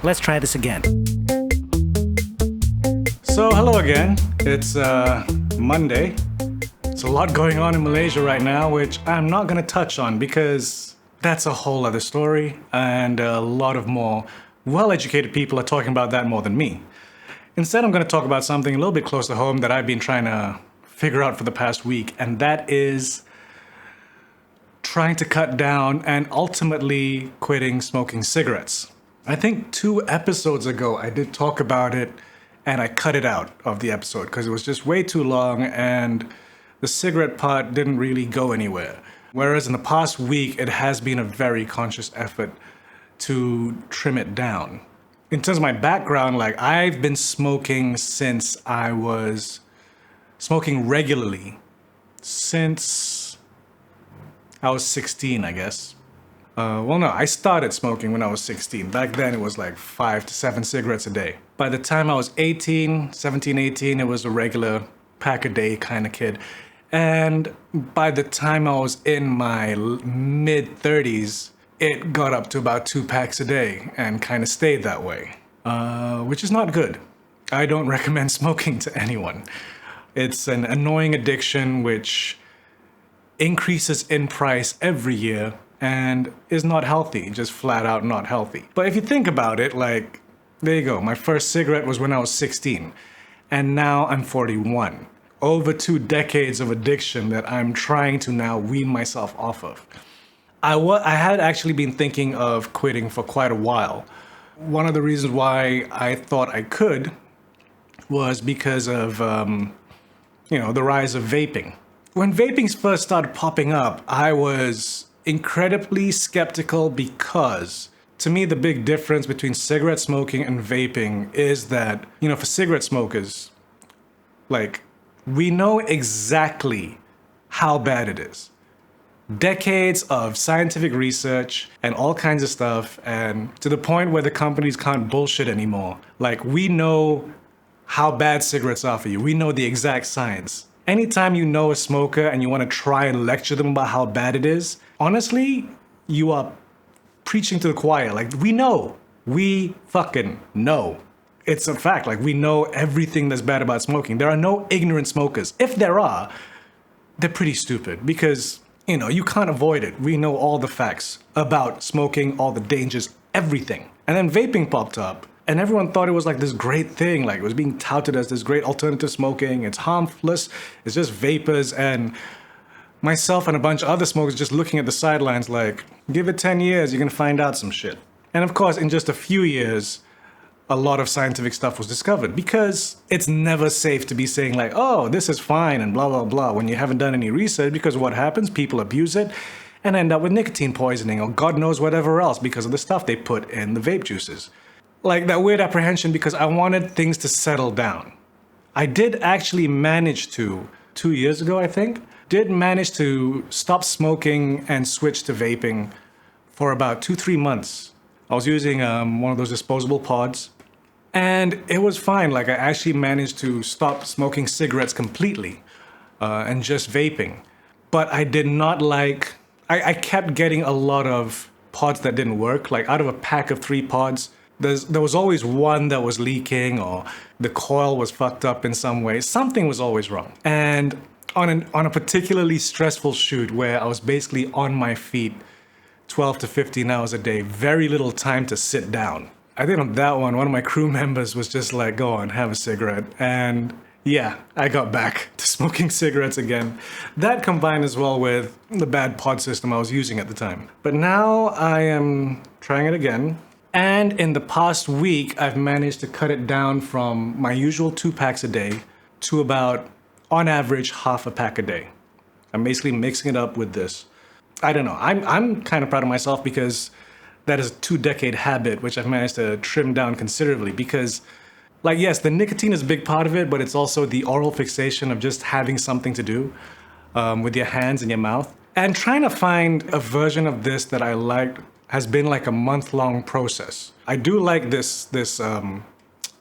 Let's try this again. So, hello again. It's Monday. There's a lot going on in Malaysia right now, which I'm not going to touch on because that's a whole other story, and a lot of more well-educated people are talking about that more than me. Instead, I'm going to talk about something a little bit close to home that I've been trying to figure out for the past week, and that is trying to cut down and ultimately quitting smoking cigarettes. I think 2 episodes ago I did talk about it, and I cut it out of the episode because it was just way too long and the cigarette part didn't really go anywhere. Whereas in the past week, it has been a very conscious effort to trim it down. In terms of my background, like I've been smoking since I was smoking regularly since I was 16, I guess. I started smoking when I was 16. Back then, it was like 5 to 7 cigarettes a day. By the time I was 17, 18, it was a regular pack a day kind of kid. And by the time I was in my mid-30s, it got up to about 2 packs a day and kind of stayed that way, which is not good. I don't recommend smoking to anyone. It's an annoying addiction which increases in price every year and is not healthy, just flat out not healthy. But if you think about it, like, there you go. My first cigarette was when I was 16, and now I'm 41. Over 2 decades of addiction that I'm trying to now wean myself off of. I had actually been thinking of quitting for quite a while. One of the reasons why I thought I could was because of, the rise of vaping. When vaping first started popping up, I was incredibly skeptical because, to me, the big difference between cigarette smoking and vaping is that, for cigarette smokers, like, we know exactly how bad it is. Decades of scientific research and all kinds of stuff, and to the point where the companies can't bullshit anymore. Like, we know how bad cigarettes are for you. We know the exact science. Anytime you know a smoker and you want to try and lecture them about how bad it is, honestly, you are preaching to the choir. Like, we fucking know. It's a fact. Like, we know everything that's bad about smoking. There are no ignorant smokers. If there are, they're pretty stupid because, you can't avoid it. We know all the facts about smoking, all the dangers, everything. And then vaping popped up. And everyone thought it was like this great thing, like it was being touted as this great alternative smoking. It's harmless, it's just vapors. And myself and a bunch of other smokers just looking at the sidelines like, give it 10 years, you're gonna find out some shit. And of course, in just a few years, a lot of scientific stuff was discovered because it's never safe to be saying like, oh, this is fine and blah, blah, blah, when you haven't done any research, because what happens, people abuse it and end up with nicotine poisoning or God knows whatever else because of the stuff they put in the vape juices. Like that weird apprehension because I wanted things to settle down. I did actually manage to, 2 years ago, I think, did manage to stop smoking and switch to vaping for about 2-3 months. I was using one of those disposable pods and it was fine. Like I actually managed to stop smoking cigarettes completely and just vaping. But I did not like, I kept getting a lot of pods that didn't work. Like out of a pack of 3 pods, there was always one that was leaking or the coil was fucked up in some way. Something was always wrong. And on a particularly stressful shoot where I was basically on my feet 12 to 15 hours a day, very little time to sit down. I think on that one of my crew members was just like, go on, have a cigarette. And yeah, I got back to smoking cigarettes again. That combined as well with the bad pod system I was using at the time. But now I am trying it again. And in the past week, I've managed to cut it down from my usual 2 packs a day to about, on average, half a pack a day. I'm basically mixing it up with this. I don't know. I'm kind of proud of myself because that is a 2-decade habit, which I've managed to trim down considerably because, like, yes, the nicotine is a big part of it, but it's also the oral fixation of just having something to do with your hands and your mouth. And trying to find a version of this that I liked has been like a month-long process. I do like this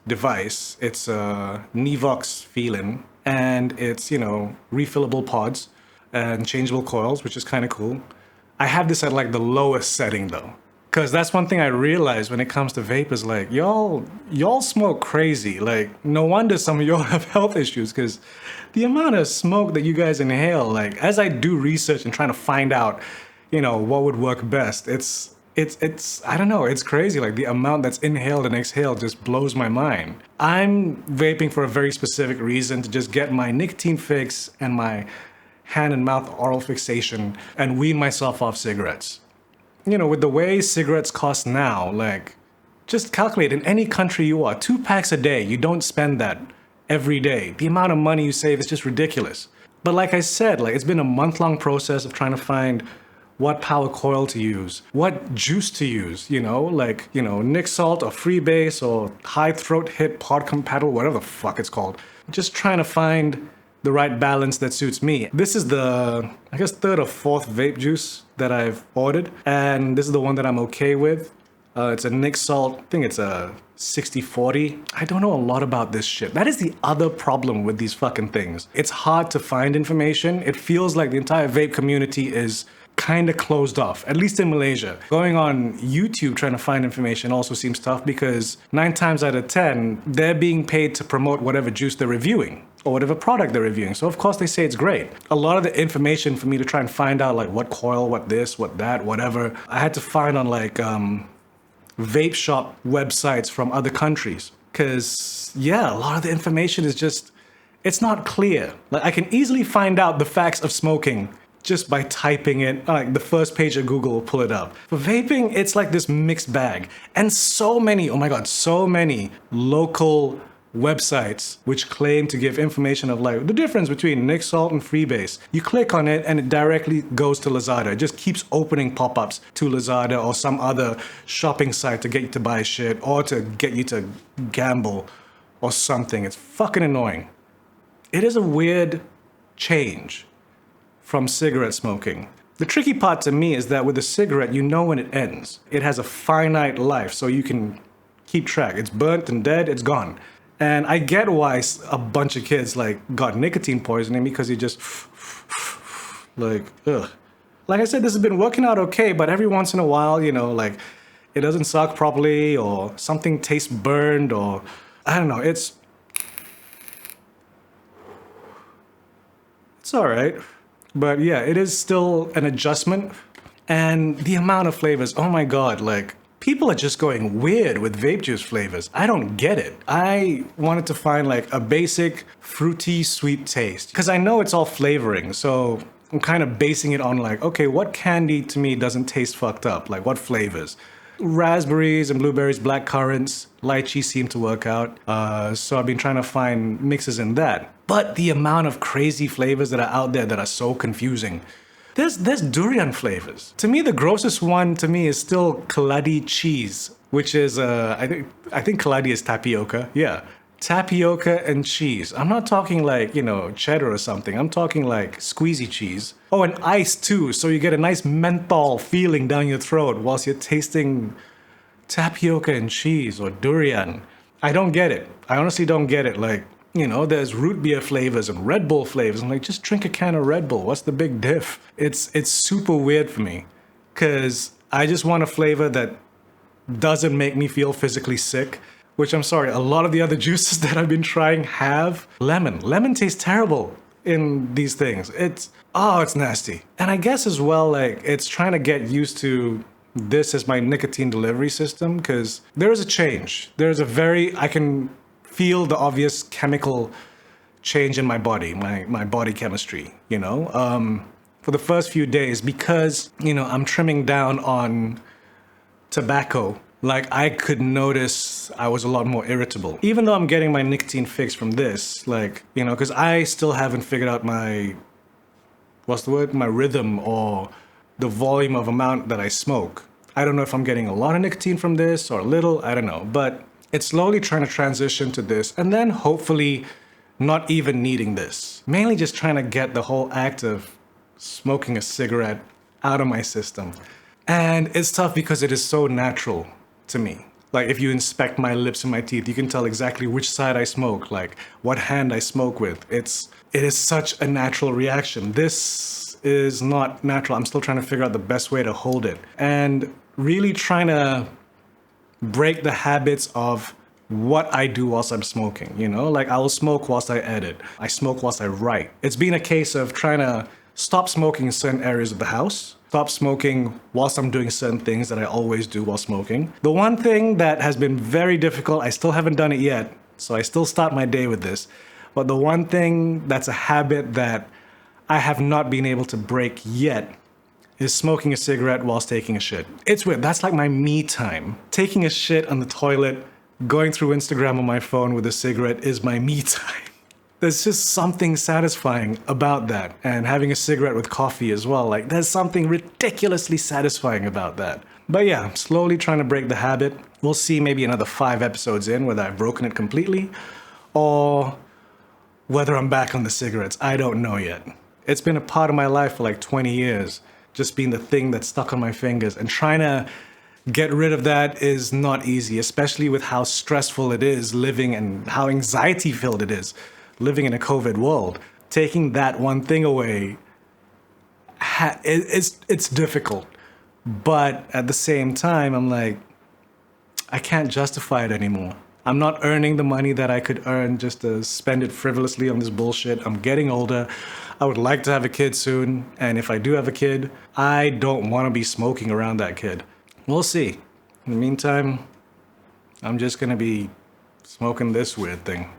device. It's a Nivox feeling, and it's, refillable pods and changeable coils, which is kind of cool. I have this at like the lowest setting though, Because that's one thing I realized when it comes to vape is like, y'all smoke crazy. Like, no wonder some of y'all have health issues because the amount of smoke that you guys inhale, like, as I do research and trying to find out, what would work best, it's I don't know, it's crazy. Like, the amount that's inhaled and exhaled just blows my mind. I'm vaping for a very specific reason, to just get my nicotine fix and my hand and mouth oral fixation and wean myself off cigarettes. With the way cigarettes cost now, like, just calculate in any country you are, 2 packs a day, you don't spend that every day. The amount of money you save is just ridiculous. But like I said, like, it's been a month-long process of trying to find what power coil to use, what juice to use, Nick Salt or Freebase or high throat hit pod compatible, whatever the fuck it's called. Just trying to find the right balance that suits me. This is the, I guess, third or fourth vape juice that I've ordered, and this is the one that I'm okay with. It's a Nick Salt, I think it's a 60/40. I don't know a lot about this shit. That is the other problem with these fucking things. It's hard to find information. It feels like the entire vape community is kind of closed off, at least in Malaysia. Going on YouTube trying to find information also seems tough because 9 times out of 10, they're being paid to promote whatever juice they're reviewing or whatever product they're reviewing. So of course they say it's great. A lot of the information for me to try and find out like what coil, what this, what that, whatever, I had to find on like vape shop websites from other countries. Cause yeah, a lot of the information is just, it's not clear. Like I can easily find out the facts of smoking just by typing it, like the first page of Google will pull it up. For vaping, it's like this mixed bag. And so many, oh my God, so many local websites which claim to give information of like the difference between Nick Salt and Freebase. You click on it and it directly goes to Lazada. It just keeps opening pop-ups to Lazada or some other shopping site to get you to buy shit or to get you to gamble or something. It's fucking annoying. It is a weird change from cigarette smoking. The tricky part to me is that with a cigarette, you know when it ends. It has a finite life, so you can keep track. It's burnt and dead, it's gone. And I get why a bunch of kids like got nicotine poisoning because you just like, ugh. Like I said, this has been working out okay, but every once in a while, like it doesn't suck properly or something tastes burned or I don't know, it's all right. But yeah, it is still an adjustment. And the amount of flavors, oh my God, like people are just going weird with vape juice flavors. I don't get it. I wanted to find like a basic fruity sweet taste because I know it's all flavoring. So I'm kind of basing it on like, okay, what candy to me doesn't taste fucked up? Like what flavors? Raspberries and blueberries, black currants, lychee seem to work out. So I've been trying to find mixes in that. But the amount of crazy flavors that are out there that are so confusing. There's durian flavors. To me, the grossest one to me is still kaladi cheese, which is I think kaladi is tapioca. Yeah, tapioca and cheese. I'm not talking like cheddar or something. I'm talking like squeezy cheese. Oh, and ice too, so you get a nice menthol feeling down your throat whilst you're tasting tapioca and cheese or durian. I don't get it. I honestly don't get it. Like, there's root beer flavors and Red Bull flavors. I'm like, just drink a can of Red Bull. What's the big diff? It's super weird for me because I just want a flavor that doesn't make me feel physically sick, which I'm sorry, a lot of the other juices that I've been trying have lemon. Lemon tastes terrible in these things. It's nasty. And I guess as well, like it's trying to get used to this as my nicotine delivery system because there is a change. I can feel the obvious chemical change in my body, my body chemistry, for the first few days because, I'm trimming down on tobacco. Like I could notice I was a lot more irritable, even though I'm getting my nicotine fix from this, like, because I still haven't figured out my rhythm or the volume of amount that I smoke. I don't know if I'm getting a lot of nicotine from this or a little, I don't know, but it's slowly trying to transition to this and then hopefully not even needing this. Mainly just trying to get the whole act of smoking a cigarette out of my system. And it's tough because it is so natural to me. Like if you inspect my lips and my teeth, you can tell exactly which side I smoke, like what hand I smoke with. It is such a natural reaction. This is not natural. I'm still trying to figure out the best way to hold it. And really trying to break the habits of what I do whilst I'm smoking, you know? Like I will smoke whilst I edit. I smoke whilst I write. It's been a case of trying to stop smoking in certain areas of the house, stop smoking whilst I'm doing certain things that I always do while smoking. The one thing that has been very difficult, I still haven't done it yet, so I still start my day with this, but the one thing that's a habit that I have not been able to break yet is smoking a cigarette whilst taking a shit. It's weird, that's like my me time. Taking a shit on the toilet, going through Instagram on my phone with a cigarette is my me time. There's just something satisfying about that. And having a cigarette with coffee as well, like there's something ridiculously satisfying about that. But yeah, I'm slowly trying to break the habit. We'll see maybe another 5 episodes in whether I've broken it completely or whether I'm back on the cigarettes. I don't know yet. It's been a part of my life for like 20 years, just being the thing that's stuck on my fingers, and trying to get rid of that is not easy, especially with how stressful it is living and how anxiety filled it is living in a COVID world. Taking that one thing away, it's difficult. But at the same time, I'm like, I can't justify it anymore. I'm not earning the money that I could earn just to spend it frivolously on this bullshit. I'm getting older. I would like to have a kid soon. And if I do have a kid, I don't want to be smoking around that kid. We'll see. In the meantime, I'm just gonna be smoking this weird thing.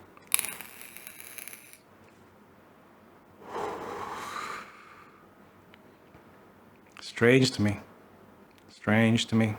Strange to me. Strange to me.